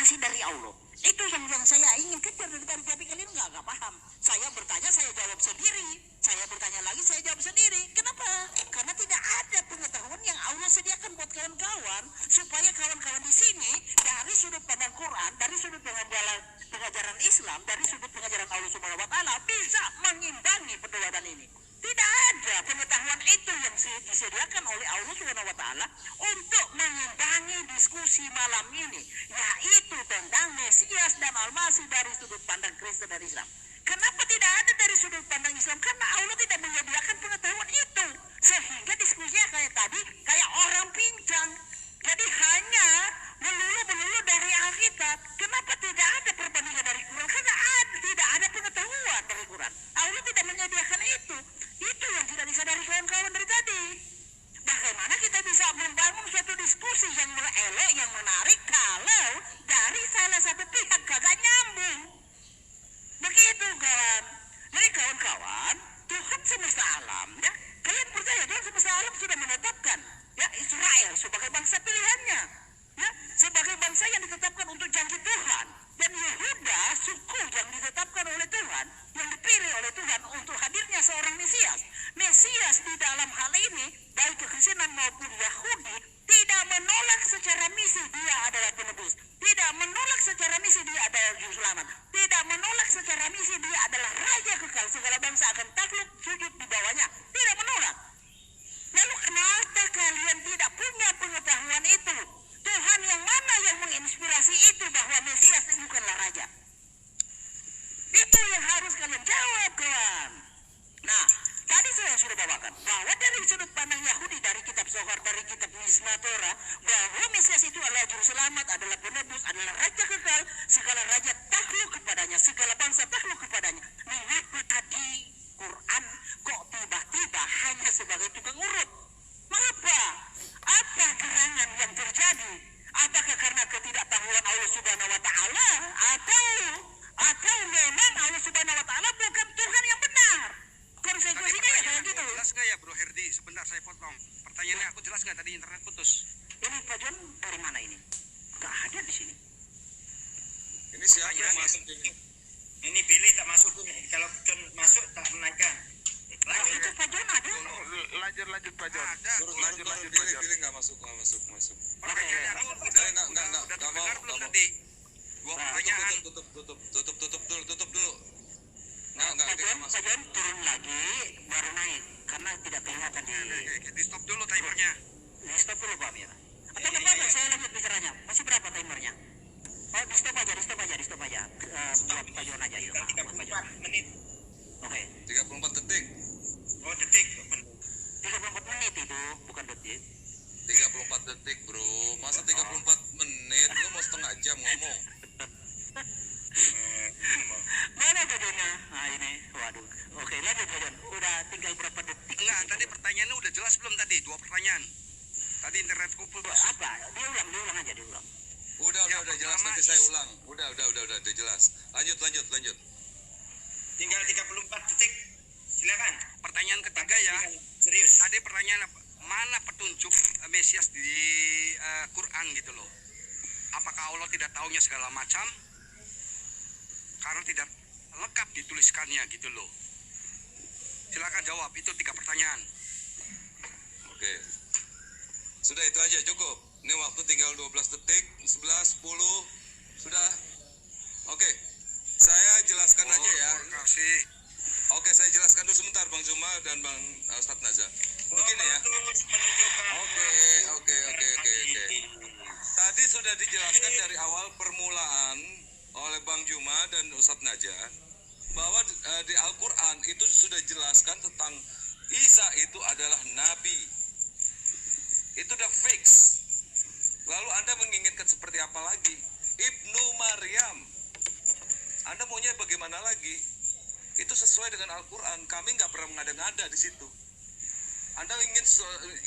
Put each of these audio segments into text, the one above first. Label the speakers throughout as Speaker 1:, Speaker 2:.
Speaker 1: informasi dari Allah. Itu yang saya ingin kejar dari tadi, tapi kalian nggak paham. Saya bertanya, saya jawab sendiri. Saya bertanya lagi, saya jawab sendiri. Kenapa? Karena tidak ada pengetahuan yang Allah sediakan buat kawan-kawan, supaya kawan-kawan di sini dari sudut pandang Quran, dari sudut pengajaran Islam, dari sudut pengajaran Allah Subhanahu Wa Taala bisa mengimbangi perdebatan ini. Tidak ada pengetahuan itu yang disediakan oleh Allah Subhanahu Wa Taala untuk mengimbangi diskusi malam ini, yaitu tentang Mesias dan Al-Masih dari sudut pandang Kristen dan Islam. Kenapa tidak ada dari sudut pandang Islam? Karena Allah tidak menyediakan pengetahuan itu, sehingga diskusinya kayak tadi, kayak orang pincang. Jadi hanya melulu dari Alkitab. Kenapa tidak ada perbandingan dari Quran? Karena tidak ada pengetahuan dari Quran. Allah tidak menyediakan itu. Itu yang tidak disadari kawan-kawan dari tadi. Bagaimana kita bisa membangun suatu diskusi yang elok, yang menarik, kalau dari salah satu pihak kagak nyambung. Begitu kawan. Jadi kawan-kawan, Tuhan semesta alam, ya, kalian percaya Tuhan semesta alam sudah menetapkan, ya, Israel sebagai bangsa pilihannya, ya, sebagai bangsa yang ditetapkan untuk janji Tuhan, dan Yehuda suku yang ditetapkan oleh Tuhan, yang dipilih oleh Tuhan untuk hadirnya seorang Mesias. Mesias di dalam hal ini, baik kekristenan maupun Yahudi, tidak menolak secara misi dia adalah penebus, tidak menolak secara misi dia adalah juru selamat, tidak menolak secara misi dia adalah raja kekal, segala bangsa akan takluk sujud di bawahnya, tidak menolak. Lalu kenapa kalian tidak punya pengetahuan itu? Tuhan yang mana yang menginspirasi itu bahwa Mesias itu bukanlah raja? Itu yang harus kalian jawab, kawan. Nah, tadi saya sudah bawakan bahwa dari sudut pandang Yahudi, dari kitab Zohar, dari kitab Mishnah Torah, bahwa Mesias itu adalah juru selamat, adalah penebus, adalah raja kekal, segala raja takluk kepadanya, segala bangsa takluk kepadanya. Mengapa tadi Quran kok tiba-tiba hanya sebagai tukang urut? Mengapa? Apa gerangan yang terjadi? Apakah karena ketidaktahuan Allah Subhanahu Wa Taala, atau memang Allah Subhanahu Wa Taala bukan Tuhan yang benar? Konsekuensinya ya kayak gitu.
Speaker 2: Jelas nggak ya Bro Herdi? Sebentar saya potong. Pertanyaannya aku jelas nggak, tadi internet putus.
Speaker 1: Ini Pak John dari mana ini? Gak ada di sini.
Speaker 3: Ini siapa yang masuk ini?
Speaker 4: Ini pilih tak masuk tuh. Kalau John masuk tak menaikkan.
Speaker 1: Nah, itu Pak John ada.
Speaker 3: Lanjut Pak John.
Speaker 2: Ada.
Speaker 3: Lanjut pilih nggak masuk.
Speaker 2: Pertanyaan aku
Speaker 3: Nggak mau.
Speaker 2: belum tadi. Dua pertanyaan.
Speaker 3: Tutup dulu.
Speaker 1: Pak John turun lagi baru naik karena tidak kelihatan di.
Speaker 2: Oke, di stop dulu timernya.
Speaker 1: Di stop dulu Pak Amir. Atau nggak apa-apa, saya lanjut bicaranya. Masih berapa timernya? Oh, di stop aja. Buat Pak John aja yuk.
Speaker 4: 34 menit.
Speaker 1: Oke.
Speaker 3: 34 detik.
Speaker 4: Oh, detik.
Speaker 1: 34 menit itu, bukan detik.
Speaker 3: 34 detik bro. Masa 34 menit? Lu mau setengah jam ngomong?
Speaker 1: Mana jadinya? Nah ini, waduh. Oke, lanjut Pak John. Udah tinggal berapa detik?
Speaker 2: Enggak, tadi pertanyaannya udah jelas belum tadi? Dua pertanyaan. Tadi internetku putus.
Speaker 1: Apa? Diulang aja.
Speaker 3: Udah jelas, nanti saya ulang. Udah jelas. Lanjut.
Speaker 4: Tinggal 34 detik. Silakan.
Speaker 2: Pertanyaan ketiga ya.
Speaker 4: Serius.
Speaker 2: Tadi pertanyaan mana petunjuk Mesias di Quran gitu loh. Apakah Allah tidak tahunya segala macam? Karena tidak lengkap dituliskannya gitu loh. Silakan jawab, itu 3 pertanyaan.
Speaker 3: Oke. Sudah itu aja cukup. Ini waktu tinggal 12 detik, 11, 10. Sudah. Oke. Saya jelaskan aja ya.
Speaker 2: Terima kasih.
Speaker 3: Oke, saya jelaskan dulu sebentar Bang Zuma dan Bang Ustadz Naza. Begini ya. Oke. Tadi sudah dijelaskan dari awal permulaan oleh Bang Juma dan Ustadz Naja bahwa di Al-Quran itu sudah jelaskan tentang Isa itu adalah Nabi. Itu udah fix. Lalu Anda menginginkan seperti apa lagi? Ibnu Maryam. Anda maunya bagaimana lagi? Itu sesuai dengan Al-Quran. Kami nggak pernah mengada-ngada di situ. Anda ingin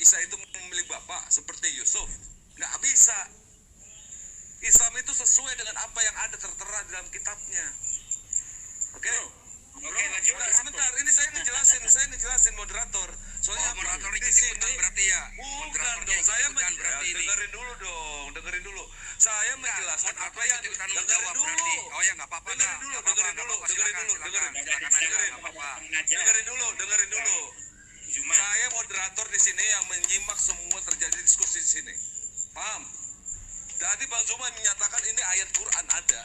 Speaker 3: Isa itu memilih bapak seperti Yusuf? Nggak bisa. Islam itu sesuai dengan apa yang ada tertera di dalam kitabnya. Oke?
Speaker 4: Oke, lanjut.
Speaker 3: Sebentar, ini saya ngejelasin moderator. Soalnya
Speaker 2: moderator
Speaker 3: di sini
Speaker 2: berarti ya.
Speaker 3: bukan dong, saya
Speaker 2: berarti ini.
Speaker 3: dengerin dulu. Saya menjelaskan apa yang
Speaker 2: tanggung
Speaker 3: dengerin
Speaker 2: jawab
Speaker 3: dulu.
Speaker 2: berarti. Oh ya nggak apa-apa dah.
Speaker 3: Dengerin dulu,
Speaker 2: Nggak apa-apa,
Speaker 3: dengerin
Speaker 2: nggak
Speaker 3: dulu,
Speaker 2: apa-apa.
Speaker 3: dengerin
Speaker 2: Silakan,
Speaker 3: dulu,
Speaker 2: silakan,
Speaker 3: dengerin.
Speaker 2: silakan aja, nggak apa-apa.
Speaker 3: Dengerin dulu.
Speaker 4: Cuma
Speaker 3: Saya moderator di sini yang menyimak semua terjadi diskusi di sini. Paham? Tadi Bang Zuma menyatakan ini ayat Quran ada.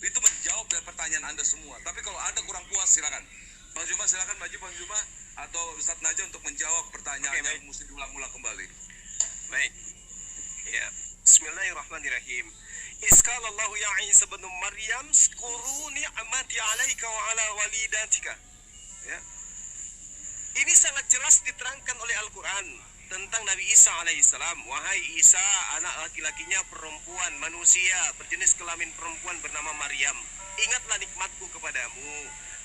Speaker 3: Itu menjawab dari pertanyaan Anda semua. Tapi kalau ada kurang puas silakan. Bang Zuma silakan maju Bang Zuma atau Ustadz Najwa untuk menjawab pertanyaan yang mesti diulang-ulang kembali.
Speaker 5: Baik. Ya. Bismillahirrahmanirrahim. Iskalallahu ya Isa bin Maryam, "Zkuru ni'mati 'alaika wa 'ala walidatika." Ya. Ini sangat jelas diterangkan oleh Al-Quran tentang Nabi Isa alaihissalam. Wahai Isa, anak laki-lakinya perempuan manusia berjenis kelamin perempuan bernama Maryam. Ingatlah nikmatku kepadamu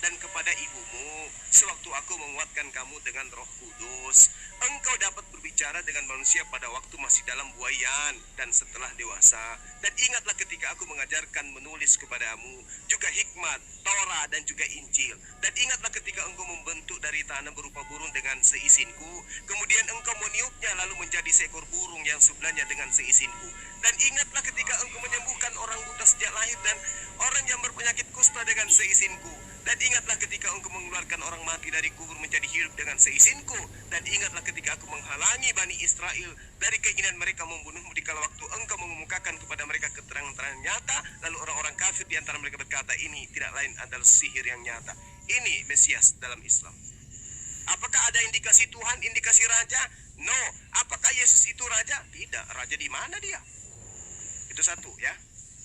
Speaker 5: dan kepada ibumu sewaktu aku menguatkan kamu dengan Roh Kudus. Engkau dapat berbicara dengan manusia pada waktu masih dalam buayan dan setelah dewasa. Dan ingatlah ketika aku mengajarkan menulis kepadamu juga hikmat, Torah dan juga Injil. Dan ingatlah ketika engkau membentuk dari tanah berupa burung dengan seizinku. Kemudian engkau meniupnya lalu menjadi seekor burung yang sebelahnya dengan seizinku. Dan ingatlah ketika engkau menyembuhkan orang buta sejak lahir dan orang yang berpenyakit kusta dengan seizinku. Dan ingatlah ketika engkau mengeluarkan orang mati dari kubur menjadi hidup dengan seizinku. Dan ingatlah ketika aku menghalangi Bani Israel dari keinginan mereka membunuhmu di kala waktu engkau mengemukakan kepada mereka keterangan-keterangan nyata. Lalu orang-orang kafir di antara mereka berkata, ini tidak lain adalah sihir yang nyata. Ini Mesias dalam Islam. Apakah ada indikasi Tuhan, indikasi Raja? No. Apakah Yesus itu Raja? Tidak. Raja di mana dia? Itu satu ya.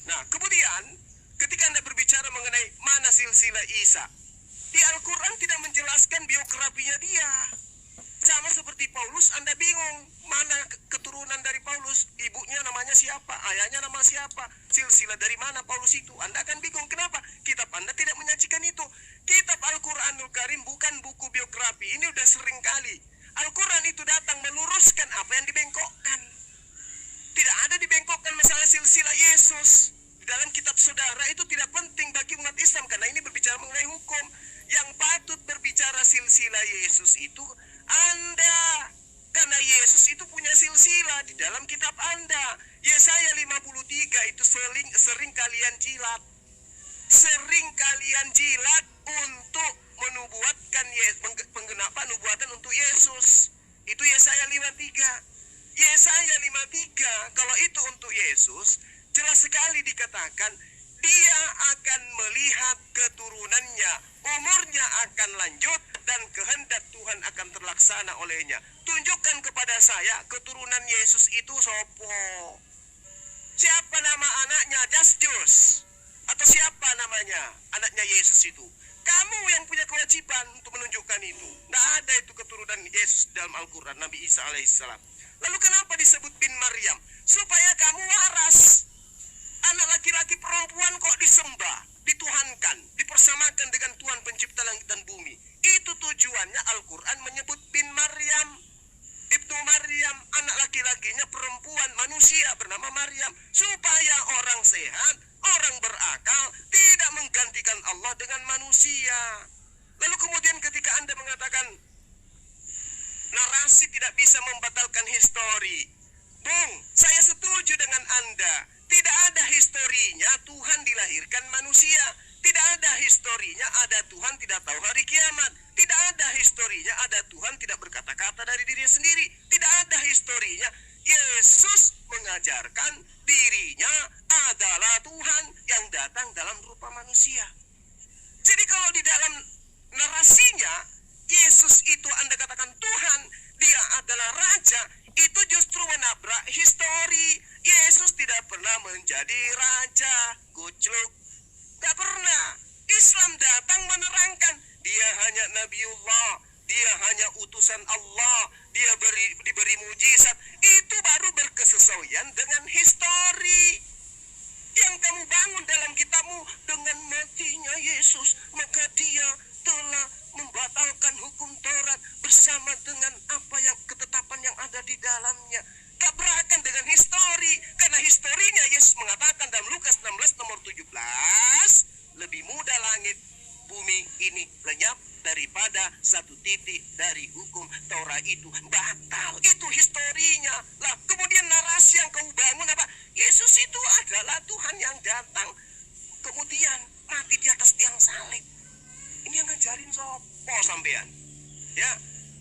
Speaker 5: Nah kemudian ketika Anda berbicara mengenai mana silsilah Isa, di Al-Quran tidak menjelaskan biografinya dia. Sama seperti Paulus, Anda bingung mana keturunan dari Paulus, ibunya namanya siapa, ayahnya nama siapa, silsilah dari mana Paulus itu. Anda akan bingung. Kenapa? Kitab Anda tidak menyajikan itu. Kitab Al-Quranul Karim bukan buku biografi. Ini udah sering kali Al-Quran itu datang meluruskan apa yang dibengkokkan. Tidak ada dibengkokkan masalah silsilah Yesus. Di dalam kitab saudara itu tidak penting bagi umat Islam karena ini berbicara mengenai hukum. Yang patut berbicara silsilah Yesus itu Anda. Karena Yesus itu punya silsilah di dalam kitab Anda. Yesaya 53 itu sering kalian jilat. Sering kalian jilat untuk menubuatkan penggenapan nubuatan untuk Yesus. Itu Yesaya 53. Yesaya 53 kalau itu untuk Yesus jelas sekali dikatakan dia akan melihat keturunannya, umurnya akan lanjut dan kehendak Tuhan akan terlaksana olehnya. Tunjukkan kepada saya keturunan Yesus itu sopo. Siapa nama anaknya? Justus. Atau siapa namanya anaknya Yesus itu? Kamu yang punya kewajiban untuk menunjukkan itu. Tidak ada itu keturunan Yesus dalam Al-Quran, Nabi Isa alaihissalam. Lalu kenapa disebut bin Maryam? Supaya kamu waras. Anak laki-laki perempuan kok disembah, dituhankan, dipersamakan dengan Tuhan pencipta langit dan bumi. Itu tujuannya Al-Quran menyebut bin Maryam. Ibnu Maryam, anak laki-lakinya perempuan manusia bernama Maryam. Supaya orang sehat, orang berakal, tidak menggantikan Allah dengan manusia. Lalu kemudian ketika Anda mengatakan narasi tidak bisa membatalkan histori. Bung, saya setuju dengan Anda. Tidak ada historinya Tuhan dilahirkan manusia. Tidak ada historinya ada Tuhan tidak tahu hari kiamat. Tidak ada historinya ada Tuhan tidak berkata-kata dari dirinya sendiri. Tidak ada historinya Yesus mengajarkan dirinya adalah Tuhan yang datang dalam rupa manusia. Jadi kalau di dalam narasinya Yesus itu Anda katakan Tuhan, dia adalah Raja, itu justru menabrak histori. Yesus tidak pernah menjadi Raja, gujluk. Gak pernah. Islam datang menerangkan, dia hanya Nabiullah, dia hanya utusan Allah, dia diberi mujizat. Itu baru berkesesuaian dengan histori. Yang kamu bangun dalam kitabmu, dengan matinya Yesus, maka dia telah membatalkan hukum Taurat bersama dengan apa yang ketetapan yang ada di dalamnya. Tabrakan dengan histori, karena historinya Yesus mengatakan dalam Lukas 16 nomor 17, lebih mudah langit bumi ini lenyap daripada satu titik dari hukum Taurat itu batal. Itu historinya. Lah kemudian narasi yang kau bangun apa? Yesus itu adalah Tuhan yang datang kemudian mati di atas tiang salib. Ini yang ngajarin sopo sampean. Ya.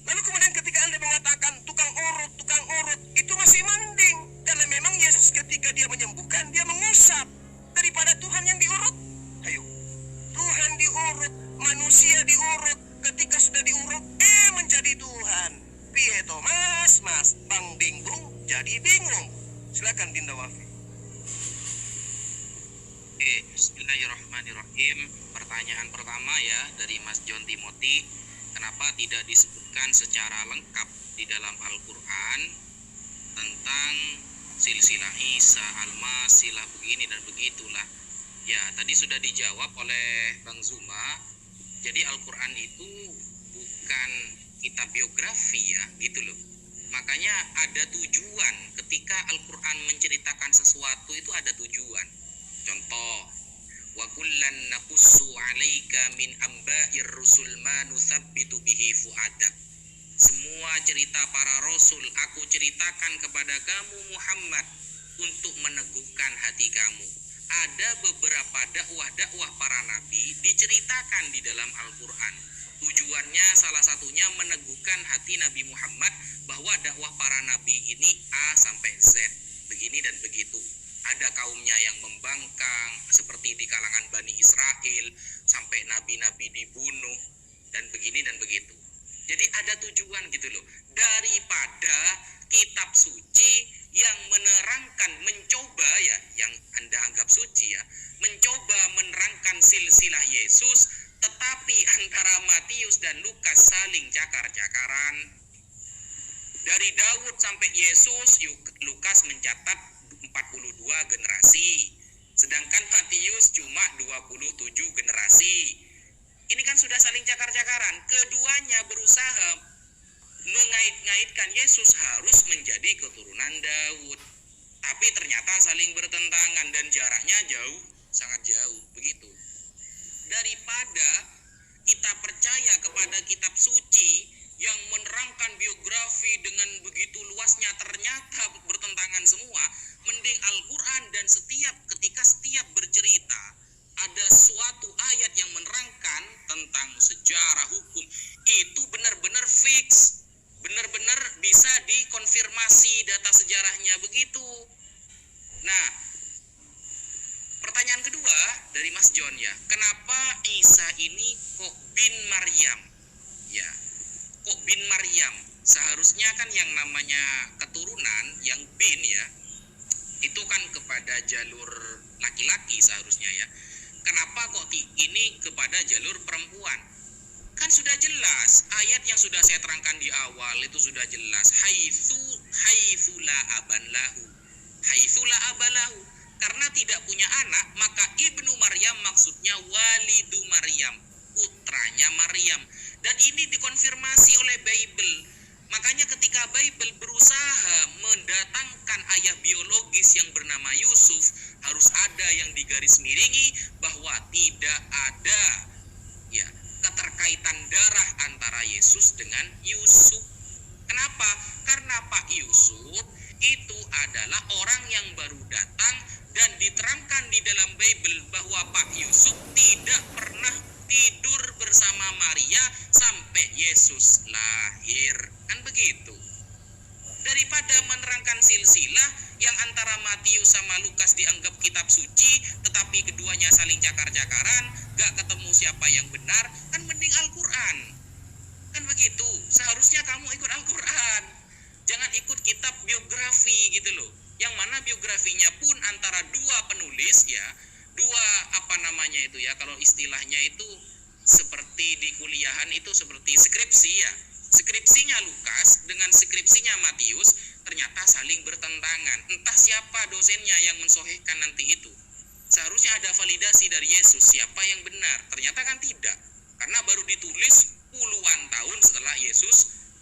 Speaker 5: Lalu kemudian ketika Anda mengatakan tukang urut, itu masih mending. Karena memang Yesus ketika dia menyembuhkan, dia mengusap daripada Tuhan yang diurut. Ayo. Tuhan diurut, manusia diurut. Ketika sudah diurut, menjadi Tuhan. Piye to mas, Bang bingung jadi bingung. Silakan Dinda Wafi.
Speaker 6: Bismillahirrahmanirrahim. Pertanyaan pertama ya dari Mas John Timothy, kenapa tidak disebutkan secara lengkap di dalam Al-Quran tentang silsilah Isa, Al-Masilah, begini dan begitulah. Ya, tadi sudah dijawab oleh Bang Zuma. Jadi Al-Quran itu bukan kitab biografi ya, gitu loh. Makanya ada tujuan ketika Al-Quran menceritakan sesuatu, itu ada tujuan. Contoh, wa kullan naqussu 'alaika min amba'ir rusul ma nuthabbitu bihi fu'adak. Semua cerita para rasul aku ceritakan kepada kamu Muhammad untuk meneguhkan hati kamu. Ada beberapa dakwah para nabi diceritakan di dalam Al-Quran. Tujuannya salah satunya meneguhkan hati Nabi Muhammad bahwa dakwah para nabi ini A sampai Z, begini dan begitu. Ada kaumnya yang membangkang seperti di kalangan Bani Israel, sampai nabi-nabi dibunuh dan begini dan begitu. Jadi ada tujuan gitu loh. Daripada kitab suci yang menerangkan, mencoba ya, yang Anda anggap suci ya, mencoba menerangkan silsilah Yesus, tetapi antara Matius dan Lukas saling cakar-cakaran. Dari Daud sampai Yesus, Lukas mencatat 42 generasi, sedangkan Matius cuma 27 generasi. Ini kan sudah saling cakar-cakaran. Keduanya berusaha mengait-ngaitkan Yesus harus menjadi keturunan Daud, tapi ternyata saling bertentangan dan jaraknya jauh, sangat jauh begitu. Daripada kita percaya kepada kitab suci yang menerangkan biografi dengan begitu luasnya ternyata bertentangan semua, mending Al-Quran dan ketika setiap bercerita ada suatu ayat yang menerangkan tentang sejarah hukum, itu benar-benar fix, benar-benar bisa dikonfirmasi data sejarahnya begitu. Nah, pertanyaan kedua dari Mas John ya, kenapa Isa ini kok bin Maryam? Ya, kok bin Maryam? Seharusnya kan yang namanya keturunan yang bin ya, itu kan kepada jalur laki-laki seharusnya ya. Kenapa kok ini kepada jalur perempuan? Kan sudah jelas, ayat yang sudah saya terangkan di awal itu sudah jelas. Haitsu la aban lahu. Haitsu la abalahu. Karena tidak punya anak, maka Ibnu Maryam maksudnya walidu Maryam, putranya Maryam. Dan ini dikonfirmasi oleh Bible. Makanya ketika Bible berusaha mendatangkan ayah biologis yang bernama Yusuf, harus ada yang digarismiringi bahwa tidak ada ya keterkaitan darah antara Yesus dengan Yusuf. Kenapa? Karena Pak Yusuf itu adalah orang yang baru datang dan diterangkan di dalam Bible bahwa Pak Yusuf tidak pernah tidur bersama Maria sampai Yesus lahir. Kan begitu. Daripada menerangkan silsilah yang antara Matius sama Lukas dianggap kitab suci, tetapi keduanya saling cakar-cakaran, gak ketemu siapa yang benar, kan mending Al-Quran. Kan begitu. Seharusnya kamu ikut Al-Quran. Jangan ikut kitab biografi gitu loh. Yang mana biografinya pun antara dua penulis ya, dua itu ya, kalau istilahnya itu seperti di kuliahan itu seperti skripsi ya. Skripsinya Lukas dengan skripsinya Matius ternyata saling bertentangan. Entah siapa dosennya yang mensohihkan nanti itu. Seharusnya ada validasi dari Yesus siapa yang benar. Ternyata kan tidak. Karena baru ditulis puluhan tahun setelah Yesus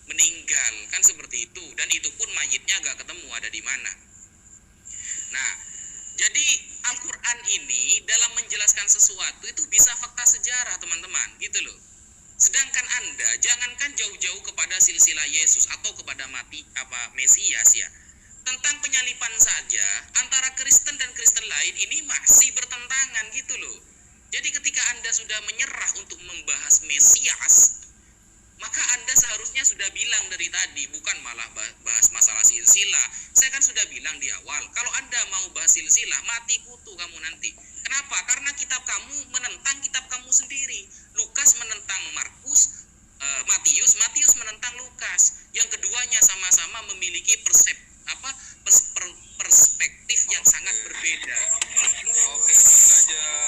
Speaker 6: meninggal. Kan seperti itu. Dan itu pun mayitnya gak ketemu ada di mana. Nah, jadi Al-Quran ini dalam menjelaskan sesuatu itu bisa fakta sejarah teman-teman, gitu loh. Sedangkan Anda jangankan jauh-jauh kepada silsilah Yesus atau kepada Mesias ya. tentang penyalipan saja antara Kristen dan Kristen lain ini masih bertentangan gitu loh. Jadi ketika Anda sudah menyerah untuk membahas Mesias, maka Anda seharusnya sudah bilang dari tadi, bukan malah bahas masalah silsilah. Saya kan sudah bilang di awal, kalau Anda mau bahas silsilah, mati kutu kamu nanti. Kenapa? Karena kitab kamu menentang kitab kamu sendiri. Lukas menentang Markus, Matius menentang Lukas. Yang keduanya sama-sama memiliki perspektif yang sangat berbeda.
Speaker 3: Oke, Bang Najah.